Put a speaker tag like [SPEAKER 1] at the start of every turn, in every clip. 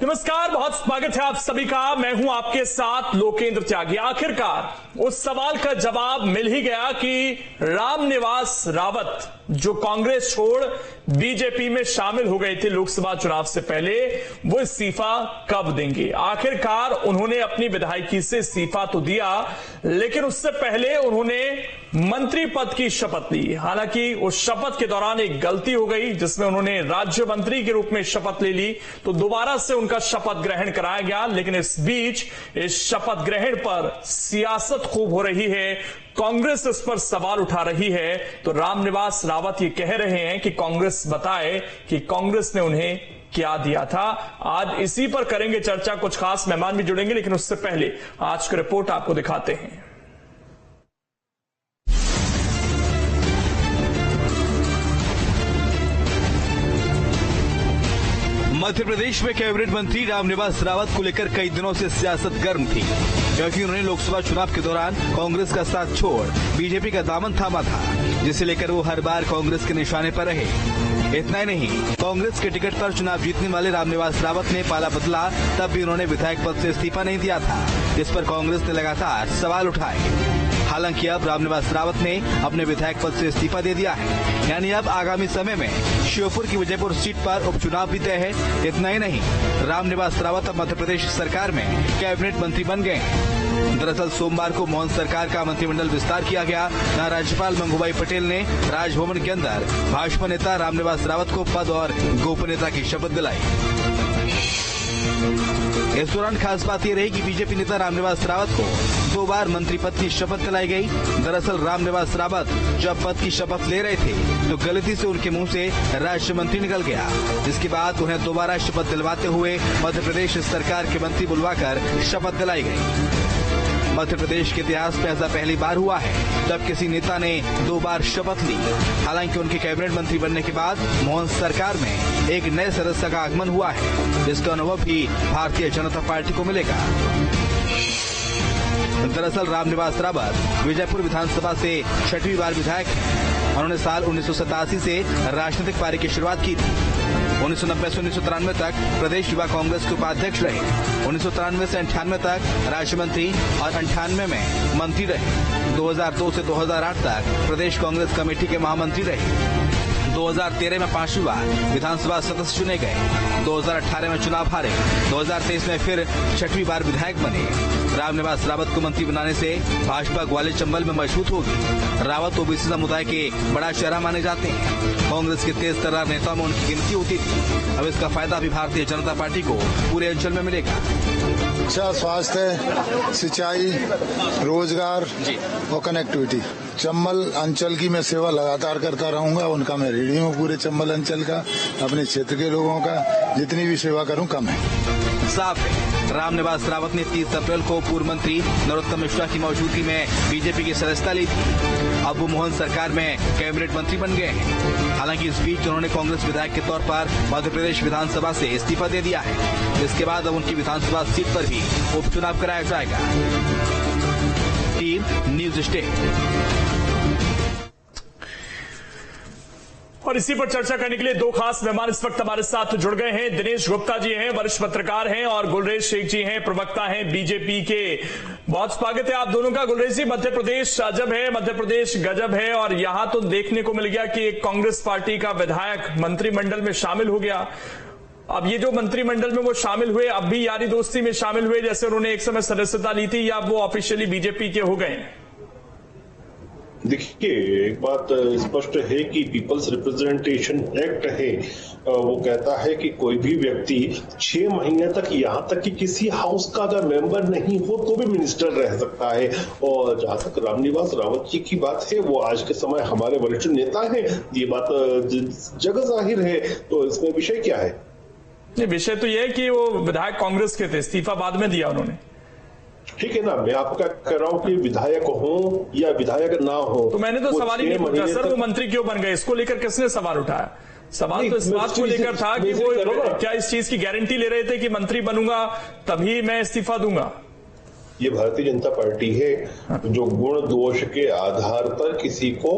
[SPEAKER 1] नमस्कार, बहुत स्वागत है आप सभी का। मैं हूं आपके साथ लोकेंद्र त्यागी। आखिरकार उस सवाल का जवाब मिल ही गया कि रामनिवास रावत जो कांग्रेस छोड़ बीजेपी में शामिल हो गए थे लोकसभा चुनाव से पहले, वो इस्तीफा कब देंगे। आखिरकार उन्होंने अपनी विधायकी से इस्तीफा तो दिया, लेकिन उससे पहले उन्होंने मंत्री पद की शपथ ली। हालांकि उस शपथ के दौरान एक गलती हो गई जिसमें उन्होंने राज्य मंत्री के रूप में शपथ ले ली, तो दोबारा से उनका शपथ ग्रहण कराया गया। लेकिन इस बीच इस शपथ ग्रहण पर सियासत खूब हो रही है, कांग्रेस इस पर सवाल उठा रही है। तो रामनिवास रावत ये कह रहे हैं कि कांग्रेस बताए कि कांग्रेस ने उन्हें क्या दिया था। आज इसी पर करेंगे चर्चा, कुछ खास मेहमान भी जुड़ेंगे, लेकिन उससे पहले आज की रिपोर्ट आपको दिखाते हैं।
[SPEAKER 2] मध्य प्रदेश में कैबिनेट मंत्री रामनिवास रावत को लेकर कई दिनों से सियासत गर्म थी, क्योंकि उन्होंने लोकसभा चुनाव के दौरान कांग्रेस का साथ छोड़ बीजेपी का दामन थामा था, जिसे लेकर वो हर बार कांग्रेस के निशाने पर रहे। इतना ही नहीं, कांग्रेस के टिकट पर चुनाव जीतने वाले रामनिवास रावत ने पाला बदला, तब भी उन्होंने विधायक पद से इस्तीफा नहीं दिया था, जिस पर कांग्रेस ने लगातार सवाल उठाए। हालांकि अब रामनिवास रावत ने अपने विधायक पद से इस्तीफा दे दिया है, यानी अब आगामी समय में श्योपुर की विजयपुर सीट पर उपचुनाव भी तय है। इतना ही नहीं, रामनिवास रावत अब मध्य प्रदेश सरकार में कैबिनेट मंत्री बन गए हैं। दरअसल सोमवार को मोहन सरकार का मंत्रिमंडल विस्तार किया गया, जहां राज्यपाल मंगूभाई पटेल ने राजभवन के अंदर भाजपा नेता रामनिवास रावत को पद और गोपनीयता की शपथ दिलाई। इस दौरान खास बात यह रही कि बीजेपी नेता रामनिवास रावत को 2 बार मंत्री पद की शपथ दिलाई गई। दरअसल रामनिवास रावत जब पद की शपथ ले रहे थे तो गलती से उनके मुंह से राज्य मंत्री निकल गया, जिसके बाद उन्हें दोबारा शपथ दिलवाते हुए मध्य प्रदेश सरकार के मंत्री बुलवाकर शपथ दिलाई गई। मध्य प्रदेश के इतिहास में ऐसा पहली बार हुआ है जब किसी नेता ने 2 बार शपथ ली। हालांकि उनके कैबिनेट मंत्री बनने के बाद मोहन सरकार में एक नए सदस्य का आगमन हुआ है, जिसका अनुभव भी भारतीय जनता पार्टी को मिलेगा। दरअसल रामनिवास रावत विजयपुर विधानसभा से 6वीं बार विधायक हैं। उन्होंने साल 1987 से राजनीतिक पारी की शुरुआत की थी। 1990 से 1993 तक प्रदेश युवा कांग्रेस के उपाध्यक्ष रहे। 1993 से 98 तक राज्य मंत्री और 98 में मंत्री रहे। 2002 से 2008 तक प्रदेश कांग्रेस कमेटी के महामंत्री रहे। 2013 में 5वीं बार विधानसभा सदस्य चुने गए। 2018 में चुनाव हारे। 2023 में फिर 6वीं बार विधायक बने। रामनिवास रावत को मंत्री बनाने से भाजपा ग्वालियर चंबल में मजबूत होगी। रावत ओबीसी समुदाय के बड़ा चेहरा माने जाते हैं। कांग्रेस के तेज तर्रार नेताओं में उनकी गिनती होती थी। अब इसका फायदा भी भारतीय जनता पार्टी को पूरे अंचल में मिलेगा।
[SPEAKER 3] शिक्षा, स्वास्थ्य, सिंचाई, रोजगार और कनेक्टिविटी, चंबल अंचल की मैं सेवा लगातार करता रहूंगा। उनका मैं ऋणी हूँ पूरे चंबल अंचल का, अपने क्षेत्र के लोगों का जितनी भी सेवा करूं कम है।
[SPEAKER 2] साफ है, रामनिवास रावत ने 30 अप्रैल को पूर्व मंत्री नरोत्तम मिश्रा की मौजूदगी में बीजेपी की सदस्यता ली थी। अब वो मोहन सरकार में कैबिनेट मंत्री बन गए हैं। हालांकि इस बीच उन्होंने कांग्रेस विधायक के तौर पर मध्य प्रदेश विधानसभा से इस्तीफा दे दिया है। इसके बाद अब उनकी विधानसभा सीट पर भी उपचुनाव कराया जाएगा। Team news state.
[SPEAKER 1] और इसी पर चर्चा करने के लिए 2 खास मेहमान इस वक्त हमारे साथ जुड़ गए हैं। दिनेश गुप्ता जी हैं, वरिष्ठ पत्रकार हैं, और गुलरेज शेख जी हैं, प्रवक्ता हैं बीजेपी के। बहुत स्वागत है आप दोनों का। गुलरेज जी, मध्य प्रदेश अजब है, मध्य प्रदेश गजब है, और यहां तो देखने को मिल गया कि एक कांग्रेस पार्टी का विधायक मंत्रिमंडल में शामिल हो गया। अब ये जो मंत्रिमंडल में वो शामिल हुए, अब भी यारी दोस्ती में शामिल हुए जैसे उन्होंने एक समय सदस्यता ली थी, या वो ऑफिशियली बीजेपी के हो गए?
[SPEAKER 4] देखिए, एक बात स्पष्ट है कि पीपल्स रिप्रेजेंटेशन एक्ट है, वो कहता है कि कोई भी व्यक्ति 6 महीने तक, यहां तक कि किसी हाउस का अगर मेंबर नहीं हो तो भी मिनिस्टर रह सकता है। और जहां तक रामनिवास रावत जी की बात है, वो आज के समय हमारे वरिष्ठ नेता हैं, ये बात जगह जाहिर है, तो इसमें विषय क्या है?
[SPEAKER 1] विषय तो यह है कि वो विधायक कांग्रेस के थे, इस्तीफा बाद में दिया उन्होंने।
[SPEAKER 4] ठीक है ना, मैं आपका कह रहा हूं कि विधायक हो या विधायक ना हो,
[SPEAKER 1] तो मैंने तो सवाल ही नहीं पूछा सर वो मंत्री क्यों बन गए, इसको लेकर किसने सवाल उठाया? सवाल तो इस बात को लेकर था कि वो क्या इस चीज की गारंटी ले रहे थे कि मंत्री बनूंगा तभी मैं इस्तीफा दूंगा।
[SPEAKER 4] ये भारतीय जनता पार्टी है जो गुण दोष के आधार पर किसी को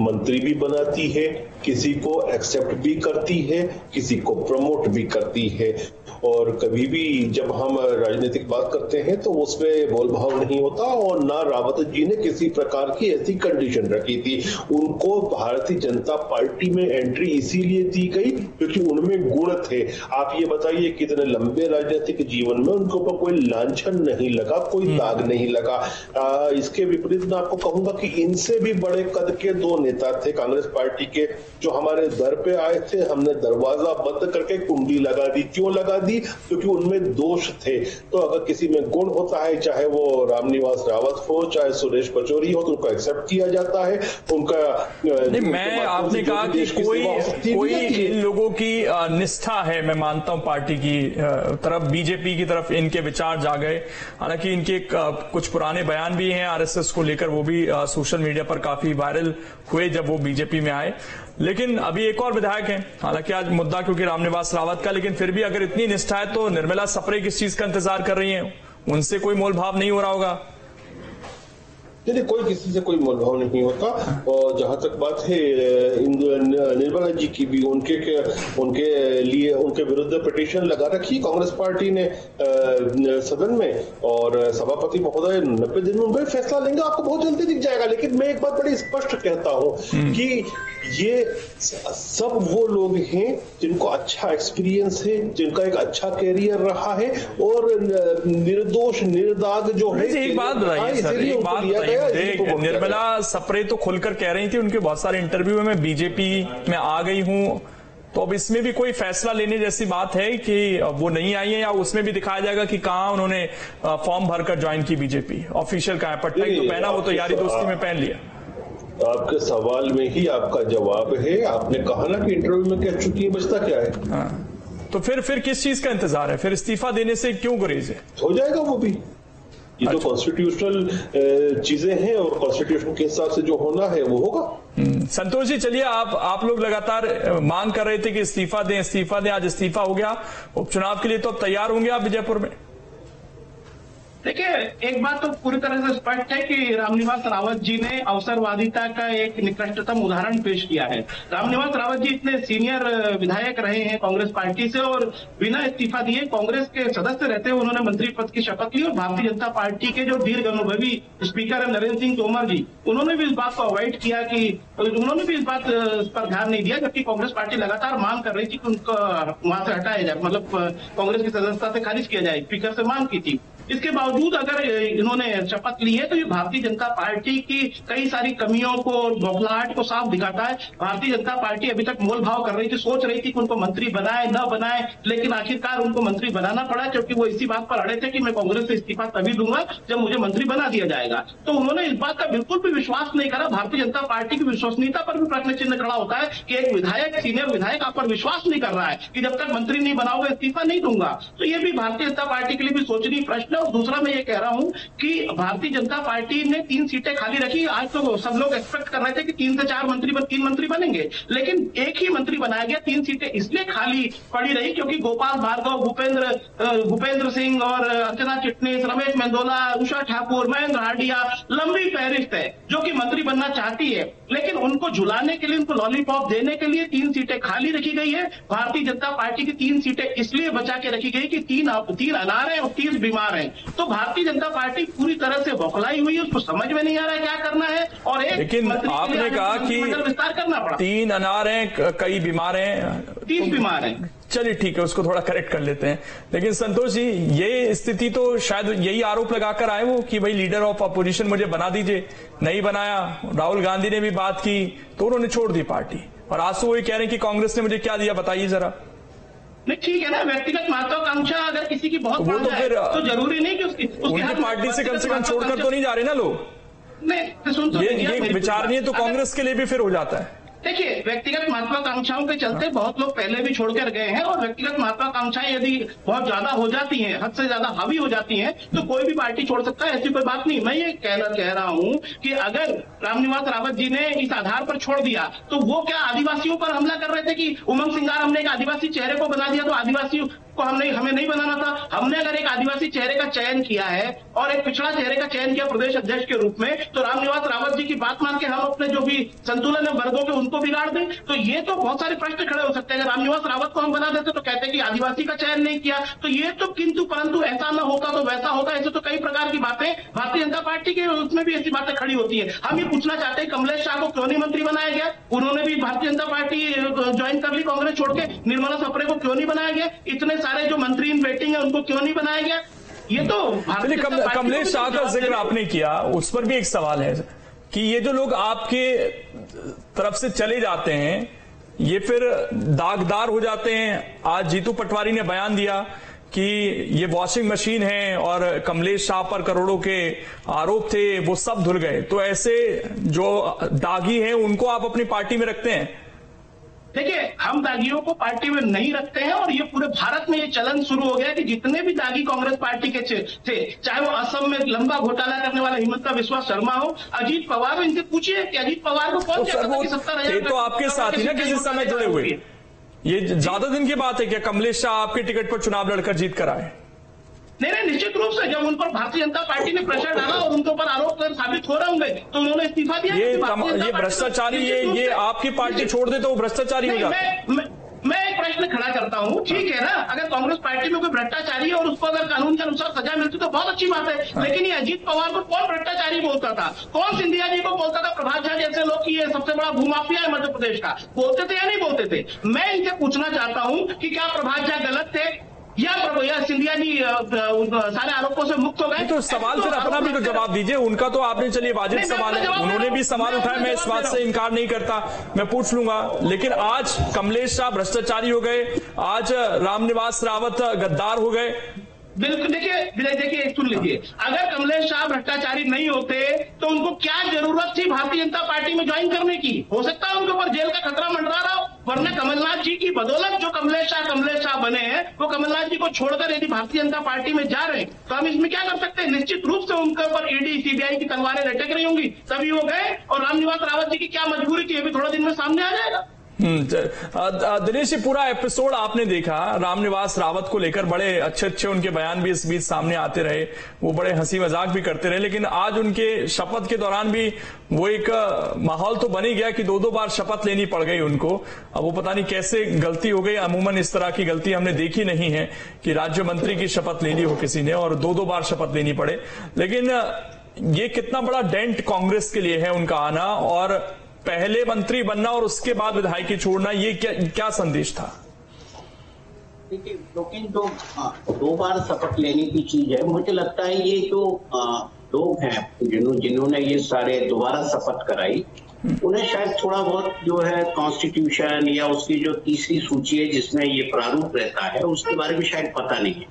[SPEAKER 4] मंत्री भी बनाती है, किसी को एक्सेप्ट भी करती है, किसी को प्रमोट भी करती है। और कभी भी जब हम राजनीतिक बात करते हैं तो उसमें मोलभाव नहीं होता, और ना रावत जी ने किसी प्रकार की ऐसी कंडीशन रखी थी। उनको भारतीय जनता पार्टी में एंट्री इसीलिए दी गई क्योंकि उनमें गुण थे। आप ये बताइए कितने लंबे राजनीतिक जीवन में उनके ऊपर कोई लांछन नहीं लगा, कोई दाग नहीं लगा। इसके विपरीत मैं आपको कहूंगा कि इनसे भी बड़े कद के दो नेता थे कांग्रेस पार्टी के, जो हमारे दर पे आए थे। हमने दरवाजा बंद करके कुंडी लगा दी। क्यों लगा दी? क्योंकि उनमें दोष थे। तो अगर किसी में गुण होता है, चाहे वो रामनिवास रावत हो, चाहे सुरेश पचौरी हो, तो उनको एक्सेप्ट किया जाता है। उनका
[SPEAKER 1] नहीं, मैं आपने कहा कि कोई इन लोगों की निष्ठा है, मैं मानता हूं पार्टी की तरफ, बीजेपी की तरफ इनके विचार जा गए। हालांकि इनके कुछ पुराने बयान भी हैं आरएसएस को लेकर, वो भी सोशल मीडिया पर काफी वायरल हुए जब वो बीजेपी में आए। लेकिन अभी एक और विधायक हैं, हालांकि आज मुद्दा क्योंकि रामनिवास रावत का, लेकिन फिर भी अगर इतनी निष्ठा है तो निर्मला सप्रे किस चीज का इंतजार कर रही हैं? उनसे कोई मोलभाव नहीं हो रहा होगा?
[SPEAKER 4] नहीं, कोई किसी से कोई मोलभाव नहीं होता। और जहां तक बात है निर्मला जी की भी, उनके लिए उनके विरुद्ध पिटीशन लगा रखी कांग्रेस पार्टी ने सदन में, और सभापति महोदय 90 दिन में फैसला लेंगे, आपको बहुत जल्दी दिख जाएगा। लेकिन मैं एक बात बड़ी स्पष्ट कहता हूं कि ये सब वो लोग हैं जिनको अच्छा एक्सपीरियंस है, जिनका एक अच्छा कैरियर रहा है, और निर्दोष निर्दाग जो है।
[SPEAKER 1] एक बात बताइए सर, एक बात बताइए, निर्मला सप्रे तो खुलकर कह रही थी उनके बहुत सारे इंटरव्यू में, बीजेपी में आ गई हूं, तो अब इसमें भी कोई फैसला लेने जैसी बात है कि वो नहीं आई है, या उसमें भी दिखाया जाएगा कि कहां उन्होंने फॉर्म भरकर ज्वाइन की बीजेपी? ऑफिशियल कहां है? पट्टा ही तो पहना, वो तो यारी दोस्ती में पहन लिया।
[SPEAKER 4] आपके सवाल में ही आपका जवाब है। आपने कहा ना कि इंटरव्यू में कह चुकी है, बचता क्या है?
[SPEAKER 1] हाँ, तो फिर किस चीज का इंतजार है? फिर इस्तीफा देने से क्यों गुरेज है?
[SPEAKER 4] हो जाएगा वो भी। ये तो कॉन्स्टिट्यूशनल चीजें हैं, और कॉन्स्टिट्यूशन के हिसाब से जो होना है वो होगा।
[SPEAKER 1] संतोष जी, चलिए, आप लोग लगातार मांग कर रहे थे कि इस्तीफा दें, आज इस्तीफा हो गया। उपचुनाव के लिए तो अब तैयार होंगे आप विजयपुर में?
[SPEAKER 5] देखिए, एक बात तो पूरी तरह से स्पष्ट है कि रामनिवास रावत जी ने अवसरवादिता का एक निकृष्टतम उदाहरण पेश किया है। रामनिवास रावत जी इतने सीनियर विधायक रहे हैं कांग्रेस पार्टी से, और बिना इस्तीफा दिए कांग्रेस के सदस्य रहते हुए उन्होंने मंत्री पद की शपथ ली। और भारतीय जनता पार्टी के जो दीर्घ अनुभवी स्पीकर है नरेंद्र सिंह तोमर जी, उन्होंने भी इस बात को अवॉइड किया, कि उन्होंने भी इस बात पर ध्यान नहीं दिया, जबकि कांग्रेस पार्टी लगातार मांग कर रही थी कि उनको वहां से हटाया जाए, मतलब कांग्रेस की सदस्यता से खारिज किया जाए, स्पीकर से मांग की थी। इसके बावजूद अगर इन्होंने शपथ ली है तो ये भारतीय जनता पार्टी की कई सारी कमियों को और बौखलाहट को साफ दिखाता है। भारतीय जनता पार्टी अभी तक मोल भाव कर रही थी, सोच रही थी कि उनको मंत्री बनाए न बनाए, लेकिन आखिरकार उनको मंत्री बनाना पड़ा, क्योंकि वो इसी बात पर अड़े थे कि मैं कांग्रेस से इस्तीफा तभी दूंगा जब मुझे मंत्री बना दिया जाएगा। तो उन्होंने इस बात का बिल्कुल भी विश्वास नहीं करा। भारतीय जनता पार्टी की विश्वसनीयता पर भी प्रश्न चिन्ह खड़ा होता है कि एक विधायक, सीनियर विधायक आप पर विश्वास नहीं कर रहा है कि जब तक मंत्री नहीं बनाओगे इस्तीफा नहीं दूंगा। तो ये भी भारतीय जनता पार्टी के लिए भी सोचनीय प्रश्न है। और दूसरा मैं ये कह रहा हूं कि भारतीय जनता पार्टी ने 3 सीटें खाली रखी। आज तो सब लोग एक्सपेक्ट कर रहे थे कि 3 से 4 मंत्री 3 मंत्री बनेंगे, लेकिन एक ही मंत्री बनाया गया। 3 सीटें इसलिए खाली पड़ी रही क्योंकि गोपाल भार्गव, भूपेंद्र सिंह और अर्चना चिटनीस, रमेश मेंदोला, उषा ठाकुर, महेंद्र हार्डिया, लंबी फहरिस्त है जो कि मंत्री बनना चाहती है, लेकिन उनको झुलाने के लिए, उनको लॉलीपॉप देने के लिए 3 सीटें खाली रखी गई है। भारतीय जनता पार्टी की 3 सीटें इसलिए बचा के रखी गई कि 3 अनार हैं और 30 बीमार हैं। तो भारतीय जनता पार्टी पूरी तरह से बौखलाई हुई है, उसको समझ में नहीं आ रहा है क्या करना है। और एक
[SPEAKER 1] लेकिन आपने कहा कि
[SPEAKER 5] विस्तार करना पड़ा।
[SPEAKER 1] 3 अनार हैं, कई बीमार हैं,
[SPEAKER 5] 30 बीमार हैं।
[SPEAKER 1] चलिए ठीक है, उसको थोड़ा करेक्ट कर लेते हैं। लेकिन संतोष जी, ये स्थिति तो शायद यही आरोप लगाकर आए वो कि भाई लीडर ऑफ अपोजिशन मुझे बना दीजिए, नहीं बनाया। राहुल गांधी ने भी बात की तो उन्होंने छोड़ दी पार्टी, और आंसू वही कह रहे हैं कि कांग्रेस ने मुझे क्या दिया बताइए जरा।
[SPEAKER 5] नहीं, ठीक है ना, व्यक्तिगत महत्वाकांक्षा अगर किसी की बहुत
[SPEAKER 1] वो तो फिर
[SPEAKER 5] तो जरूरी नहीं कि उसकी
[SPEAKER 1] पार्टी से कम छोड़कर तो नहीं जा रहे ना लोग।
[SPEAKER 5] नहीं,
[SPEAKER 1] ये विचार नहीं है तो कांग्रेस के लिए भी फिर हो जाता है।
[SPEAKER 5] देखिए, व्यक्तिगत महत्वाकांक्षाओं के चलते बहुत लोग पहले भी छोड़कर गए हैं, और व्यक्तिगत महत्वाकांक्षाएं यदि बहुत ज्यादा हो जाती हैं, हद से ज्यादा हावी हो जाती हैं, तो कोई भी पार्टी छोड़ सकता है, ऐसी कोई बात नहीं। मैं ये कह रहा हूं कि अगर रामनिवास रावत जी ने इस आधार पर छोड़ दिया तो वो क्या आदिवासियों पर हमला कर रहे थे कि उमंग सिंगार हमने एक आदिवासी चेहरे को बना दिया तो आदिवासियों को हमें नहीं बनाना था। हमने अगर एक आदिवासी चेहरे का चयन किया है और एक पिछड़ा चेहरे का चयन किया प्रदेश अध्यक्ष के रूप में, तो रामनिवास रावत जी की बात मान के हम अपने जो भी संतुलन है वर्गों के उनको बिगाड़ दें, तो ये तो बहुत सारे प्रश्न खड़े हो सकते हैं। अगर रामनिवास रावत को हम बना देते तो कहते हैं कि आदिवासी का चयन नहीं किया, तो ये तो किंतु परंतु ऐसा न होता तो वैसा होता, ऐसे तो कई प्रकार की बातें भारतीय जनता पार्टी के उसमें भी ऐसी बातें खड़ी होती है। हम ये पूछना चाहते हैं कमलेश शाह को क्यों नहीं मंत्री बनाया गया? उन्होंने भी भारतीय जनता पार्टी ज्वाइन कर ली कांग्रेस छोड़ के। निर्मला सप्रे को क्यों नहीं बनाया गया? इतने सारे जो मंत्री इन वेटिंग है उनको क्यों नहीं बनाया गया? ये तो
[SPEAKER 1] कमलेश शाह का जिक्र आपने किया, उस पर भी एक सवाल है कि ये जो लोग आपके तरफ से चले जाते हैं ये फिर दागदार हो जाते हैं। आज जीतू पटवारी ने बयान दिया कि ये वॉशिंग मशीन है और कमलेश शाह पर करोड़ों के आरोप थे, वो सब धुल गए। तो ऐसे जो दागी हैं उनको आप अपनी पार्टी में रखते हैं?
[SPEAKER 5] देखिए, हम दागियों को पार्टी में नहीं रखते हैं और ये पूरे भारत में ये चलन शुरू हो गया कि जितने भी दागी कांग्रेस पार्टी के थे, चाहे वो असम में लंबा घोटाला करने वाला हिमंता बिस्वा शर्मा हो, अजीत पवार हो, इनसे पूछिए कि अजीत पवार को कौन कहता था कि 70,000
[SPEAKER 1] तो आपके साथ ही ना किसी समय जुड़े हुए। ये ज्यादा दिन की बात है क्या कमलेश शाह आपके टिकट पर चुनाव लड़कर जीत कर आए?
[SPEAKER 5] नहीं, निश्चित रूप से जब उन पर भारतीय जनता पार्टी ने प्रेशर डाला और उनके ऊपर आरोप साबित हो रहे होंगे तो उन्होंने इस्तीफा दिया।
[SPEAKER 1] ये भ्रष्टाचारी, ये आपकी पार्टी छोड़ दे तो वो भ्रष्टाचारी हो जाता है।
[SPEAKER 5] मैं एक प्रश्न खड़ा करता हूं, ठीक है ना, अगर कांग्रेस पार्टी में कोई भ्रष्टाचारी है और उसको अगर कानून के अनुसार सजा मिलती तो बहुत अच्छी बात है। लेकिन ये अजीत पवार को कौन भ्रष्टाचारी बोलता था? कौन सिंधिया जी को बोलता था, प्रभात झा जैसे लोग की ये सबसे बड़ा भूमाफिया है मध्य प्रदेश का? बोलते थे या नहीं बोलते थे? मैं इनसे पूछना चाहता हूं कि क्या प्रभात झा गलत थे या सिंधिया जी सारे आरोपों से मुक्त हो गए?
[SPEAKER 1] तो सवाल फिर अपना भी तो जवाब दीजिए। उनका तो आपने, चलिए वाजिब सवाल है, उन्होंने भी सवाल उठाया, मैं इस बात से इनकार नहीं करता, मैं पूछ लूंगा। लेकिन आज कमलेश शाह भ्रष्टाचारी हो गए, आज रामनिवास रावत गद्दार हो गए।
[SPEAKER 5] बिल्कुल, देखिए सुन लीजिए, अगर कमलेश शाह भ्रष्टाचारी नहीं होते तो उनको क्या जरूरत थी भारतीय जनता पार्टी में ज्वाइन करने की? हो सकता है उनके ऊपर जेल का खतरा मंडरा रहा हो, वरना कमलनाथ जी की बदौलत जो कमलेश शाह बने हैं, वो कमलनाथ जी को छोड़कर यदि भारतीय जनता पार्टी में जा रहे हैं तो हम इसमें क्या कर सकते हैं? निश्चित रूप से उनके ऊपर ईडी सीबीआई की तलवारें लटक रही होंगी, तभी वो गए। और रामनिवास रावत जी की क्या मजबूरी थी, ये भी थोड़ा दिन में सामने आ जाएगा।
[SPEAKER 1] दिनेश जी, पूरा एपिसोड आपने देखा, रामनिवास रावत को लेकर बड़े अच्छे उनके बयान भी इस बीच सामने आते रहे, वो बड़े हंसी मजाक भी करते रहे। लेकिन आज उनके शपथ के दौरान भी वो एक माहौल तो बन ही गया कि दो बार शपथ लेनी पड़ गई उनको। अब वो पता नहीं कैसे गलती हो गई, अमूमन इस तरह की गलती हमने देखी नहीं है कि राज्य मंत्री की शपथ लेनी हो किसी ने और दो बार शपथ लेनी पड़े। लेकिन ये कितना बड़ा डेंट कांग्रेस के लिए है उनका आना, और पहले मंत्री बनना और उसके बाद विधायकी छोड़ना, ये क्या संदेश था?
[SPEAKER 6] देखिए, लेकिन जो दो बार शपथ लेने की चीज है, मुझे लगता है ये जो लोग हैं जिन्होंने ये सारे दोबारा शपथ कराई, उन्हें शायद थोड़ा बहुत जो है कॉन्स्टिट्यूशन या उसकी जो तीसरी सूची है जिसमें ये प्रारूप रहता है उसके बारे में शायद पता नहीं है।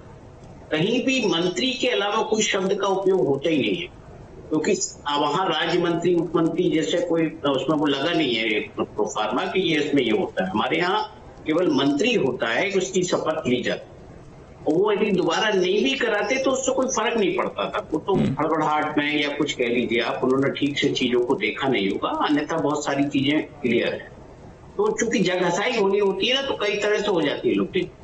[SPEAKER 6] कहीं भी मंत्री के अलावा कोई शब्द का उपयोग होता ही नहीं है, क्योंकि वहां राज्य मंत्री मुख्यमंत्री जैसे कोई उसमें वो लगा नहीं है प्रोफार्मा कि ये इसमें ये होता है। हमारे यहाँ केवल मंत्री होता है, उसकी शपथ ली जाती है और वो यदि दोबारा नहीं भी कराते तो उससे कोई फर्क नहीं पड़ता था। वो तो हड़बड़ाहट में या कुछ कह लीजिए आप, उन्होंने ठीक से चीजों को देखा नहीं होगा, अन्यथा बहुत सारी चीजें क्लियर है। तो चूंकि जगहसाई होनी होती है ना, तो कई तरह से हो जाती है लोग।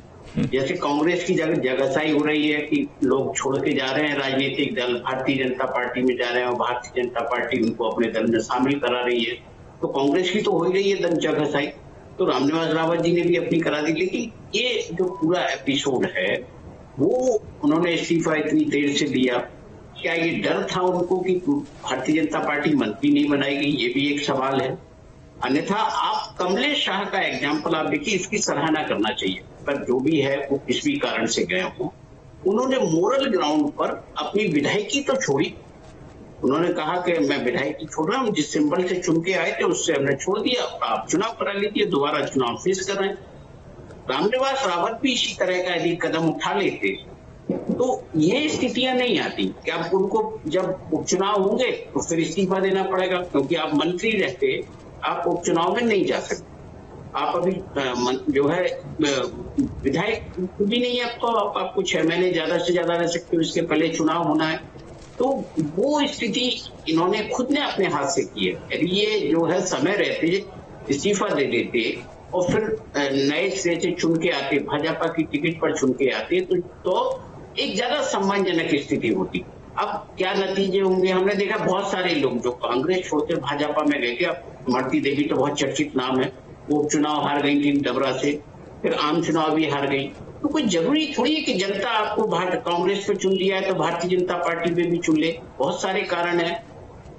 [SPEAKER 6] जैसे कांग्रेस की जगहसाई हो रही है कि लोग छोड़ के जा रहे हैं राजनीतिक दल, भारतीय जनता पार्टी में जा रहे हैं और भारतीय जनता पार्टी उनको अपने दल में शामिल करा रही है, तो कांग्रेस की तो हो ही रही है जगहसाई। तो रामनिवास रावत जी ने भी अपनी करा दी। लेकिन ये जो पूरा एपिसोड है वो उन्होंने इस्तीफा इतनी देर से दिया, क्या ये डर था उनको कि भारतीय जनता पार्टी मंत्री नहीं बनाएगी? ये भी एक सवाल है। अन्यथा आप कमलेश शाह का एग्जाम्पल आप देखिए, इसकी सराहना करना चाहिए। पर जो भी है वो किस भी कारण से गए हों, उन्होंने मोरल ग्राउंड पर अपनी विधायकी तो छोड़ी। उन्होंने कहा कि मैं विधायकी छोड़ रहा हूं, जिस सिंबल से चुन के आए थे उससे हमने छोड़ दिया, आप चुनाव करा लीजिए, दोबारा चुनाव फेस कर रहे हैं। रामनिवास रावत भी इसी तरह का यदि कदम उठा लेते तो ये स्थितियां नहीं आती कि अब उनको जब उपचुनाव होंगे तो फिर इस्तीफा देना पड़ेगा, क्योंकि आप मंत्री रहते आप उपचुनाव में नहीं जा सकते। आप अभी जो है विधायक भी नहीं है आपको, आप कुछ 6 महीने ज्यादा से ज्यादा रह सकते हो, इसके पहले चुनाव होना है। तो वो स्थिति इन्होंने खुद ने अपने हाथ से की है। यदि ये जो है समय रहते इस्तीफा दे देते और फिर नए सिरे से चुन के आते, भाजपा की टिकट पर चुन के आते, तो एक ज्यादा सम्मानजनक स्थिति होती। अब क्या नतीजे होंगे? हमने देखा बहुत सारे लोग जो कांग्रेस छोड़कर भाजपा में गए थे। अब इमरती देवी तो बहुत चर्चित नाम है, वो चुनाव हार गई थी डबरा से, फिर आम चुनाव भी हार गई। तो कोई जरूरी थोड़ी है कि जनता आपको कांग्रेस पे चुन लिया है तो भारतीय जनता पार्टी में भी चुन ले। बहुत सारे कारण है,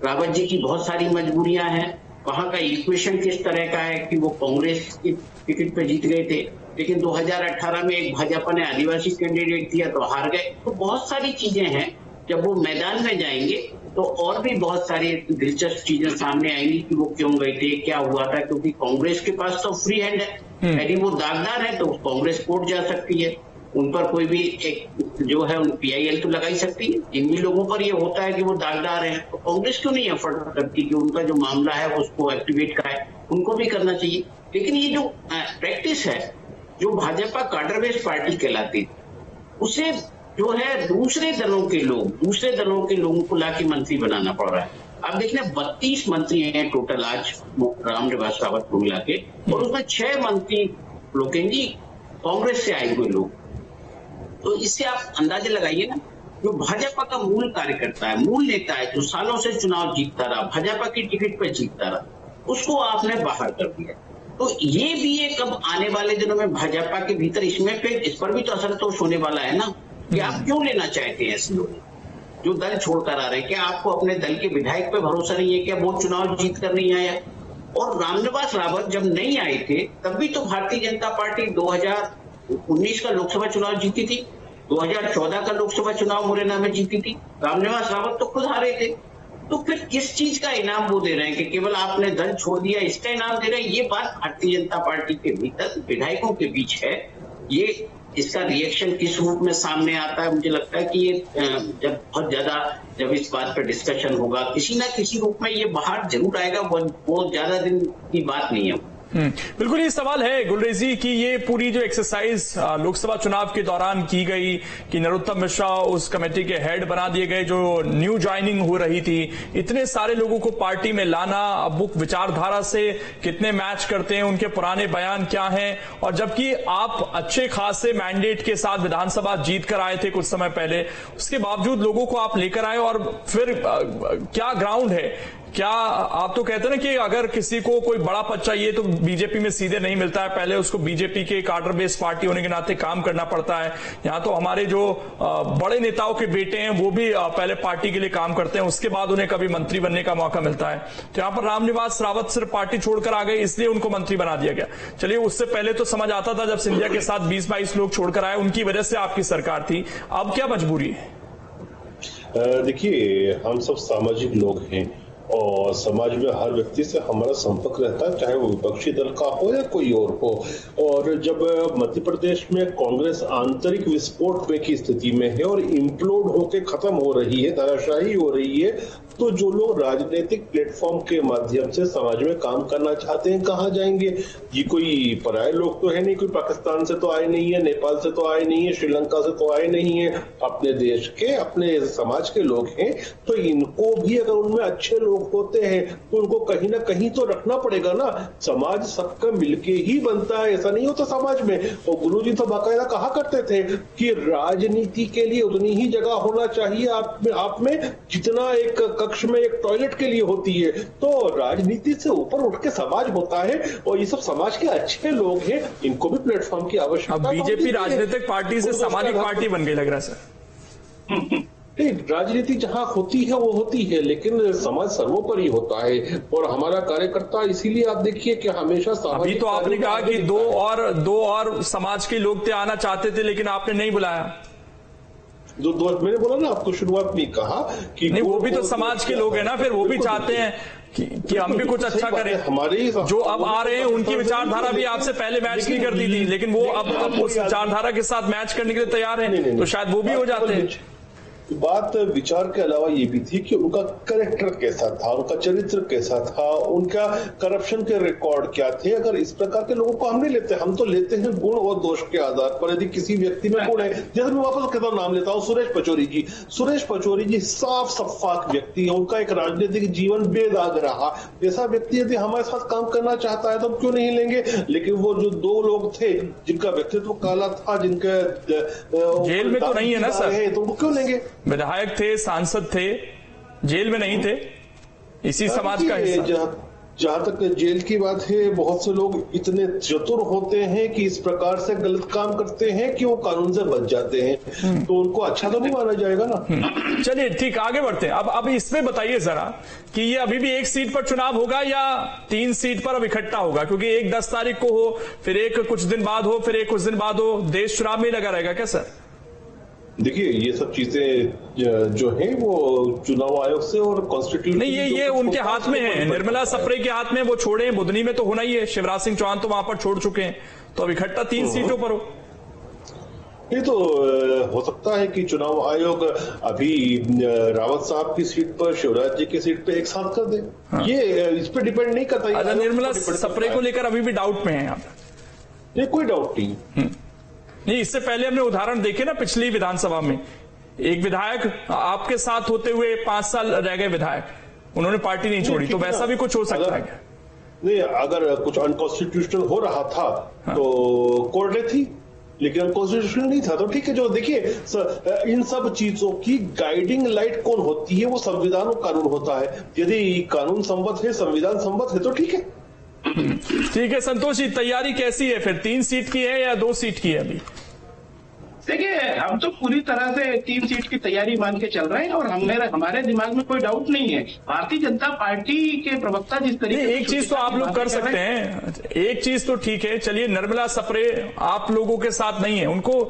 [SPEAKER 6] रावत जी की बहुत सारी मजबूरियां हैं, वहां का इक्वेशन किस तरह का है कि वो कांग्रेस की टिकट पे जीत गए थे, लेकिन 2018 में एक भाजपा ने आदिवासी कैंडिडेट दिया तो हार गए। तो बहुत सारी चीजें हैं, जब वो मैदान में जाएंगे तो और भी बहुत सारी दिलचस्प चीजें सामने आएंगी कि वो क्यों गए थे, क्या हुआ था। क्योंकि कांग्रेस के पास तो फ्री हैंड है, यदि वो दागदार है तो कांग्रेस कोर्ट जा सकती है, उन पर कोई भी एक जो है PIL तो लगाई सकती है। जिन भी लोगों पर ये होता है कि वो दागदार हैं, तो कांग्रेस क्यों नहीं एफर्ट करती कि उनका जो मामला है उसको एक्टिवेट कराए? उनको भी करना चाहिए। लेकिन ये जो प्रैक्टिस है, जो भाजपा कार्डर बेस्ड पार्टी कहलाती, उसे जो है दूसरे दलों के लोगों को लाके मंत्री बनाना पड़ रहा है। आप देख लें 32 मंत्री हैं टोटल आज रामनिवास रावत को मिला के, और उसमें 6 मंत्री लोकेन जी कांग्रेस से आए हुए लोग। तो इससे आप अंदाजा लगाइए ना, जो भाजपा का मूल कार्यकर्ता है, मूल नेता है, जो सालों से चुनाव जीतता रहा, भाजपा की टिकट पर जीतता रहा, उसको आपने बाहर कर दिया। तो ये भी एक अब आने वाले दिनों में भाजपा के भीतर इस पर भी तो असंतोष होने वाला है ना, कि आप क्यों लेना चाहते हैं ऐसे लोग जो दल छोड़कर आ रहे हैं? क्या आपको अपने दल के विधायक पे भरोसा नहीं है? क्या वो चुनाव जीत कर नहीं आया? और रामनिवास रावत जब नहीं आए थे तब भी तो भारतीय जनता पार्टी 2019 का लोकसभा चुनाव जीती थी, 2014 का लोकसभा चुनाव मुरैना में जीती थी। रामनिवास रावत तो खुद हारे थे। तो फिर किस चीज का इनाम वो दे रहे हैं कि केवल आपने दल छोड़ दिया इसका इनाम दे रहे हैं? ये बात भारतीय जनता पार्टी के भीतर विधायकों के बीच है। ये इसका रिएक्शन किस रूप में सामने आता है, मुझे लगता है कि ये जब इस बात पर डिस्कशन होगा किसी ना किसी रूप में ये बाहर जरूर आएगा। वो ज्यादा दिन की बात नहीं है।
[SPEAKER 1] बिल्कुल ये सवाल है गुलरेजी की ये पूरी जो एक्सरसाइज लोकसभा चुनाव के दौरान की गई कि नरोत्तम मिश्रा उस कमेटी के हेड बना दिए गए, जो न्यू ज्वाइनिंग हो रही थी, इतने सारे लोगों को पार्टी में लाना, अब वो विचारधारा से कितने मैच करते हैं, उनके पुराने बयान क्या हैं, और जबकि आप अच्छे खासे मैंडेट के साथ विधानसभा जीत कर आए थे कुछ समय पहले, उसके बावजूद लोगों को आप लेकर आए। और फिर क्या ग्राउंड है? क्या आप तो कहते हैं ना कि अगर किसी को कोई बड़ा पद चाहिए तो बीजेपी में सीधे नहीं मिलता है, पहले उसको बीजेपी के कार्डर बेस्ड पार्टी होने के नाते काम करना पड़ता है। यहाँ तो हमारे जो बड़े नेताओं के बेटे हैं वो भी पहले पार्टी के लिए काम करते हैं, उसके बाद उन्हें कभी मंत्री बनने का मौका मिलता है। तो यहाँ पर रामनिवास रावत सिर्फ पार्टी छोड़कर आ गए इसलिए उनको मंत्री बना दिया गया। चलिए, उससे पहले तो समझ आता था जब सिंधिया के साथ 20-22 लोग छोड़कर आए, उनकी वजह से आपकी सरकार थी। अब क्या मजबूरी है?
[SPEAKER 4] देखिए, हम सब सामाजिक लोग हैं और समाज में हर व्यक्ति से हमारा संपर्क रहता है, चाहे वो विपक्षी दल का हो या कोई और हो। और जब मध्य प्रदेश में कांग्रेस आंतरिक विस्फोट की स्थिति में है और इम्प्लोड होके खत्म हो रही है, धराशायी हो रही है, तो जो लोग राजनीतिक प्लेटफॉर्म के माध्यम से समाज में काम करना चाहते हैं कहाँ जाएंगे? ये कोई पराये लोग तो है नहीं, कोई पाकिस्तान से तो आए नहीं है, नेपाल से तो आए नहीं है, श्रीलंका से तो आए नहीं है, अपने देश के, अपने समाज के लोग हैं। तो इनको भी अगर उनमें अच्छे लोग होते हैं तो उनको कहीं ना कहीं तो रखना पड़ेगा ना। समाज सबका मिलके ही बनता है, ऐसा नहीं होता समाज में। और गुरुजी तो बाकायदा कहा करते थे कि राजनीति के लिए उतनी ही जगह होना चाहिए आप में जितना एक कक्ष में एक टॉयलेट के लिए होती है। तो राजनीति से ऊपर उठ के समाज होता है और ये सब समाज के अच्छे लोग हैं, इनको भी प्लेटफॉर्म की आवश्यकता।
[SPEAKER 1] अब बीजेपी राजनीतिक पार्टी से सामाजिक पार्टी बन गई लग रहा है सर।
[SPEAKER 4] राजनीति जहां होती है वो होती है, लेकिन समाज सर्वोपरि होता है। और हमारा कार्यकर्ता इसीलिए आप देखिए कि हमेशा
[SPEAKER 1] अभी तो आपने कहा कि दो और समाज के लोग थे, आना चाहते थे, लेकिन आपने नहीं बुलाया।
[SPEAKER 4] मैंने बोला ना आपको शुरुआत में कहा कि
[SPEAKER 1] नहीं, वो भी तो समाज के लोग हैं ना, फिर वो भी चाहते हैं कि हम भी कुछ अच्छा करें।
[SPEAKER 4] हमारे
[SPEAKER 1] जो अब आ रहे हैं उनकी विचारधारा भी आपसे पहले मैच नहीं करती थी, लेकिन वो अब उस विचारधारा के साथ मैच करने के लिए तैयार हैं, तो शायद वो भी हो जाते हैं।
[SPEAKER 4] बात विचार के अलावा ये भी थी कि उनका कैरेक्टर कैसा था, उनका चरित्र कैसा था, उनका करप्शन के रिकॉर्ड क्या थे। अगर इस प्रकार के लोगों को हम नहीं लेते, हम तो लेते हैं गुण और दोष के आधार पर। यदि किसी व्यक्ति में गुण है, जैसे मैं वापस कहता हूं, नाम लेता हूं सुरेश पचौरी जी। सुरेश पचौरी जी साफ शफाफ व्यक्ति है, उनका एक राजनीतिक जीवन बेदाग रहा। ऐसा व्यक्ति यदि हमारे साथ काम करना चाहता है तो हम क्यों नहीं लेंगे। लेकिन वो जो दो लोग थे जिनका व्यक्तित्व काला था, जिनके
[SPEAKER 1] जेल में तो नहीं है ना सर,
[SPEAKER 4] तो उनको क्यों लेंगे।
[SPEAKER 1] विधायक थे, सांसद थे, जेल में नहीं थे, इसी समाज का हिस्सा।
[SPEAKER 4] जहां तक जेल की बात है, बहुत से लोग इतने चतुर होते हैं कि इस प्रकार से गलत काम करते हैं कि वो कानून से बच जाते हैं, तो उनको अच्छा तो नहीं माना जाएगा ना।
[SPEAKER 1] चलिए ठीक, आगे बढ़ते हैं। अब इसमें बताइए जरा कि ये अभी भी एक सीट पर चुनाव होगा या 3 सीट पर अब इकट्ठा होगा, क्योंकि एक 10 तारीख को हो, फिर एक कुछ दिन बाद हो, फिर एक कुछ दिन बाद हो, देश चुनाव में लगा रहेगा क्या सर?
[SPEAKER 4] देखिए, ये सब चीजें जो है वो चुनाव आयोग से और कॉन्स्टिट्यूशन
[SPEAKER 1] नहीं, ये उनके हाथ में है, निर्मला सप्रे के हाथ में। वो छोड़े, बुधनी में तो होना ही है, शिवराज सिंह चौहान तो वहां पर छोड़ चुके हैं, तो अब इकट्ठा 3 सीटों पर हो।
[SPEAKER 4] ये तो हो सकता है कि चुनाव आयोग अभी रावत साहब की सीट पर, शिवराज जी की सीट पे एक साथ कर दे। हाँ। ये इस पे डिपेंड नहीं करता।
[SPEAKER 1] अच्छा, निर्मला सप्रे को लेकर अभी भी डाउट में है यहाँ पर?
[SPEAKER 4] ये कोई डाउट नहीं।
[SPEAKER 1] नहीं, इससे पहले हमने उदाहरण देखे ना, पिछली विधानसभा में एक विधायक आपके साथ होते हुए 5 साल रह गए विधायक, उन्होंने पार्टी नहीं छोड़ी, तो वैसा भी कुछ हो सकता है क्या?
[SPEAKER 4] नहीं, अगर कुछ अनकॉन्स्टिट्यूशनल हो रहा था तो कोर्ट ने थी, लेकिन अनकॉन्स्टिट्यूशनल नहीं था तो ठीक है। जो देखिए, इन सब चीजों की गाइडिंग लाइट कौन होती है? वो संविधान और कानून होता है। यदि कानून सम्मत है, संविधान सम्मत है तो ठीक है।
[SPEAKER 1] ठीक है संतोष जी, तैयारी कैसी है फिर? 3 सीट की है या 2 सीट की है अभी?
[SPEAKER 5] देखिए, हम तो पूरी तरह से 3 सीट की तैयारी मान के चल रहे हैं और हमारे दिमाग में कोई डाउट नहीं है। भारतीय जनता पार्टी के प्रवक्ता जिस तरीके से,
[SPEAKER 1] एक चीज तो आप लोग कर सकते हैं, एक चीज तो ठीक है, चलिए निर्मला सप्रे आप लोगों के साथ नहीं है, उनको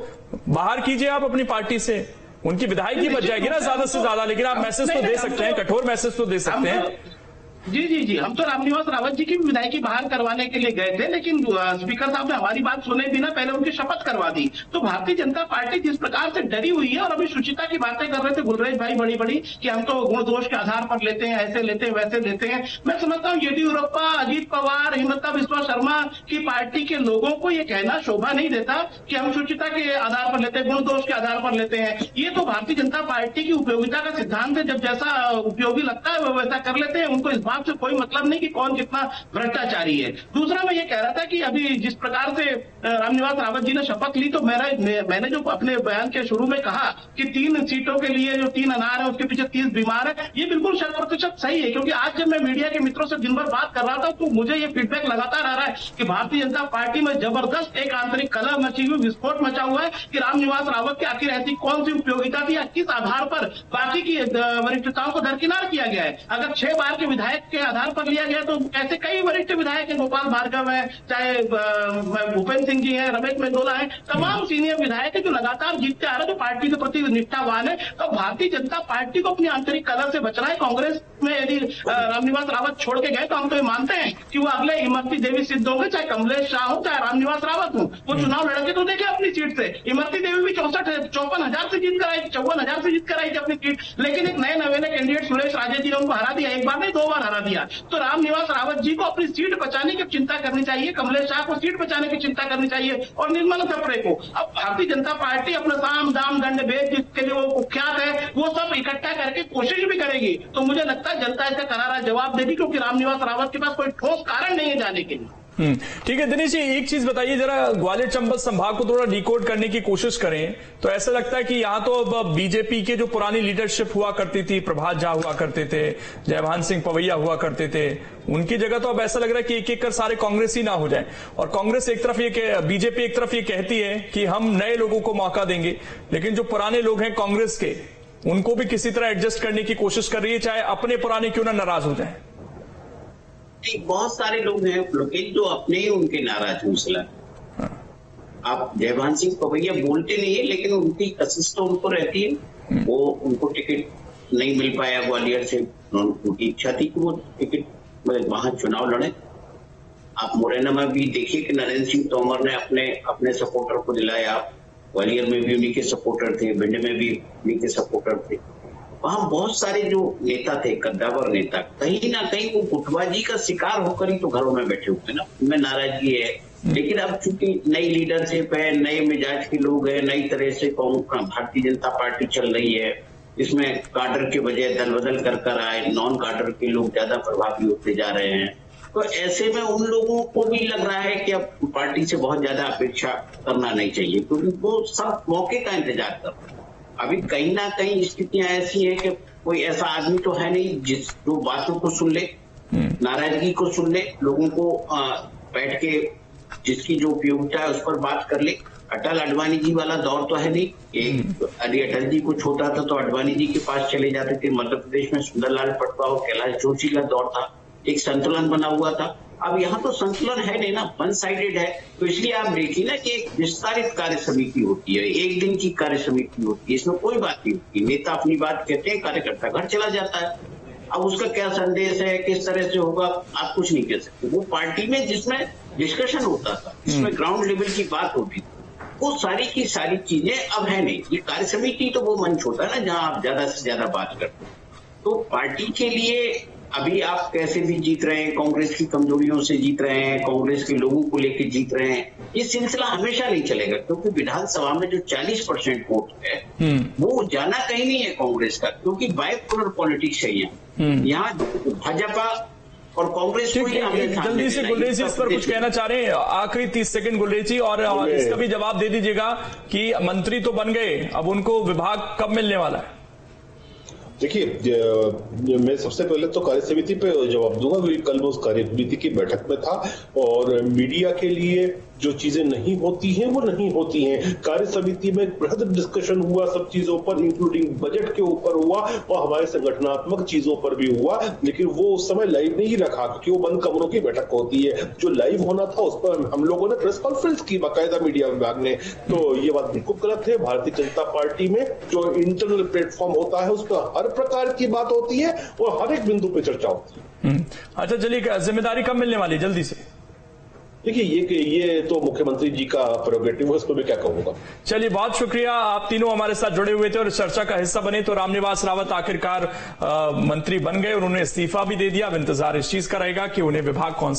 [SPEAKER 1] बाहर कीजिए आप अपनी पार्टी से, उनकी विधायकी बच जाएगी ना ज्यादा से ज्यादा। लेकिन आप मैसेज तो दे सकते हैं, कठोर मैसेज तो दे सकते हैं।
[SPEAKER 5] जी, हम तो रामनिवास रावत जी की भी विधायकी बाहर करवाने के लिए गए थे, लेकिन स्पीकर साहब ने हमारी बात सुने बिना पहले उनकी शपथ करवा दी। तो भारतीय जनता पार्टी जिस प्रकार से डरी हुई है, और अभी सुचिता की बातें कर रहे थे गुलरेज भाई बड़ी कि हम तो गुण दोष के आधार पर लेते हैं, ऐसे लेते हैं, वैसे लेते हैं। मैं समझता हूँ येदियुरप्पा, अजीत पवार, हिमंता बिस्वा शर्मा की पार्टी के लोगों को ये कहना शोभा नहीं देता कि हम सुचिता के आधार पर लेते हैं, गुण दोष के आधार पर लेते हैं। ये तो भारतीय जनता पार्टी की उपयोगिता का सिद्धांत है, जब जैसा उपयोगी लगता है वो वैसा कर लेते हैं। उनको इस बात से कोई मतलब नहीं कि कौन कितना भ्रष्टाचारी है। दूसरा, मैं ये कह रहा था कि अभी जिस प्रकार से रामनिवास रावत जी ने शपथ ली, तो मैंने जो अपने बयान के शुरू में कहा कि 3 सीटों के लिए जो 3 अनार है उसके पीछे 30 बीमार है, ये बिल्कुल 100% सही है। क्योंकि आज जब मैं मीडिया के मित्रों से दिन भर बात कर रहा था तो मुझे ये फीडबैक लगातार आ रहा है कि भारतीय जनता पार्टी में जबरदस्त एक आंतरिक कलह मची हुई, विस्फोट मचा हुआ है कि रामनिवास रावत की आखिर ऐसी कौन सी उपयोगिता थी, किस आधार पर बाकी की वरिष्ठताओं को दरकिनार किया गया है। अगर 6 बार के विधायक के आधार पर लिया गया तो ऐसे कई वरिष्ठ विधायक हैं, गोपाल भार्गव है, चाहे भूपेंद्र सिंह जी हैं, रमेश मेंदोला है, तमाम सीनियर विधायक है जो लगातार जीतते आ रहे हैं, जो पार्टी के प्रति निष्ठावान है। तो भारतीय जनता पार्टी को अपनी आंतरिक कलह से बचना है। कांग्रेस में यदि रामनिवास रावत छोड़ के गए तो हम तो ये मानते हैं कि वो अगले इमरती देवी सिद्ध होंगे, चाहे कमलेश शाह हो, चाहे रामनिवास रावत हो। वो चुनाव लड़के तो देखे अपनी सीट से। इमरती देवी भी 54,000 से जीत कर आई, 54,000 से जीत कर आई थी अपनी सीट, लेकिन एक नए नवेले कैंडिडेट सुरेश राजे जी ने उनको हरा दिया, एक बार नहीं 2 बार हरा दिया। तो रामनिवास रावत जी को अपनी सीट बचाने की चिंता करनी चाहिए, कमलेश शाह को सीट बचाने की चिंता करनी चाहिए, और निर्मला सप्रे को। अब भारतीय जनता पार्टी अपना साम दाम दंड भेद जिसके लिए वो कुख्यात है, वो सब इकट्ठा करके कोशिश भी करेगी। तो मुझे लगता है जनता इसका करारा जवाब देगी, क्योंकि रामनिवास रावत के पास कोई ठोस कारण नहीं है जाने के लिए।
[SPEAKER 1] ठीक है दिनेश जी, एक चीज बताइए जरा, ग्वालियर चंबल संभाग को थोड़ा डिकोड करने की कोशिश करें तो ऐसा लगता है कि यहाँ तो अब बीजेपी के जो पुरानी लीडरशिप हुआ करती थी, प्रभात झा हुआ करते थे, जयभान सिंह पवैया हुआ करते थे, उनकी जगह तो अब ऐसा लग रहा है कि एक एक कर सारे कांग्रेस ही ना हो जाए। और कांग्रेस एक तरफ ये, बीजेपी एक तरफ ये कहती है कि हम नए लोगों को मौका देंगे, लेकिन जो पुराने लोग हैं कांग्रेस के, उनको भी किसी तरह एडजस्ट करने की कोशिश कर रही है, चाहे अपने पुराने क्यों ना नाराज हो जाए।
[SPEAKER 6] बहुत सारे लोग हैं लेकिन जो अपने ही उनके नाराज हौसला। आप जयभान सिंह पवैया बोलते नहीं है, लेकिन उनकी कशिश तो उनको रहती है। वो उनको टिकट नहीं मिल पाया ग्वालियर से, उनकी इच्छा थी कि वो टिकट वहां चुनाव लड़े। आप मुरैना में भी देखिए कि नरेंद्र सिंह तोमर ने अपने सपोर्टर को दिलाया, ग्वालियर में भी उन्हीं के सपोर्टर थे, भिंड में भी उन्हीं के सपोर्टर थे। वहां बहुत सारे जो नेता थे, कद्दावर नेता, कहीं ना कहीं वो गुटबाजी का शिकार होकर ही तो घरों में बैठे हुए ना, उनमें नाराजगी है। लेकिन अब चूंकि नई लीडरशिप है, नए मिजाज के लोग हैं, नई तरह से भारतीय जनता पार्टी चल रही है, इसमें काडर के बजाय दल बदल कर आए, नॉन काडर के लोग ज्यादा प्रभावी होते जा रहे हैं। तो ऐसे में उन लोगों को भी लग रहा है कि अब पार्टी से बहुत ज्यादा अपेक्षा करना नहीं चाहिए, क्योंकि वो सब मौके का इंतजार कर रहे हैं। अभी कहीं ना कहीं स्थितियां ऐसी है कि कोई ऐसा आदमी तो है नहीं जो बातों को सुन ले, नाराजगी को सुन ले, लोगों को बैठ के जिसकी जो उपयोगिता है उस पर बात कर ले। अटल अडवाणी जी वाला दौर तो है नहीं। यदि अटल जी को छोटा था तो अडवाणी जी के पास चले जाते थे। मध्य प्रदेश में सुंदरलाल पटवा और कैलाश जोशी का दौर था, एक संतुलन बना हुआ था। अब यहाँ तो संतुलन है नहीं ना, वन साइडेड है। तो इसलिए आप देखिए ना कि एक विस्तारित कार्य समिति होती है, एक दिन की कार्य समिति होती है, इसमें कोई बात नहीं होती। नेता अपनी बात कहते हैं, कार्यकर्ता घर चला जाता है। अब उसका क्या संदेश है, किस तरह से होगा, आप कुछ नहीं कह सकते। वो पार्टी में जिसमें डिस्कशन होता था, जिसमें ग्राउंड लेवल की बात होती थी, वो सारी की सारी चीजें अब है नहीं। ये कार्य समिति तो वो मंच होता है ना जहां आप ज्यादा से ज्यादा बात करते हैं। तो पार्टी के लिए अभी आप कैसे भी जीत रहे हैं, कांग्रेस की कमजोरियों से जीत रहे हैं, कांग्रेस के लोगों को लेकर जीत रहे हैं, ये सिलसिला हमेशा नहीं चलेगा। क्योंकि विधानसभा में जो 40% वोट है वो जाना कहीं नहीं है कांग्रेस का, क्योंकि बाइपोलर पॉलिटिक्स है यहाँ भाजपा और कांग्रेस को ही।
[SPEAKER 1] जल्दी से गुलरेज जी इस पर कुछ कहना चाह रहे हैं, आखिरी 30 सेकंड गुलरेज जी, और इसका भी जवाब दे दीजिएगा कि मंत्री तो बन गए, अब उनको विभाग कब मिलने वाला है?
[SPEAKER 4] देखिए, मैं सबसे पहले तो कार्य समिति पे जवाब दूंगा, क्योंकि कल मैं उस कार्य समिति की बैठक में था और मीडिया के लिए जो चीजें नहीं होती हैं वो नहीं होती हैं। कार्य समिति में बृहद डिस्कशन हुआ सब चीजों पर, इंक्लूडिंग बजट के ऊपर हुआ और हमारे संगठनात्मक चीजों पर भी हुआ, लेकिन वो उस समय लाइव नहीं रखा क्योंकि वो बंद कमरों की बैठक होती है। जो लाइव होना था उस पर हम लोगों ने प्रेस कॉन्फ्रेंस की बाकायदा मीडिया विभाग ने। तो ये बात बिल्कुल गलत है। भारतीय जनता पार्टी में जो इंटरनल प्लेटफॉर्म होता है उस पर हर प्रकार की बात होती है और हर एक बिंदु पे चर्चा होती है।
[SPEAKER 1] अच्छा चलिए, जिम्मेदारी कब मिलने वाली, जल्दी से?
[SPEAKER 4] देखिए, ये तो मुख्यमंत्री जी का प्रेरोगेटिव है, उस पर मैं क्या कहूंगा।
[SPEAKER 1] चलिए, बहुत शुक्रिया, आप तीनों हमारे साथ जुड़े हुए थे और चर्चा का हिस्सा बने। तो रामनिवास रावत आखिरकार मंत्री बन गए, उन्होंने इस्तीफा भी दे दिया। अब इंतजार इस चीज का रहेगा कि उन्हें विभाग कौन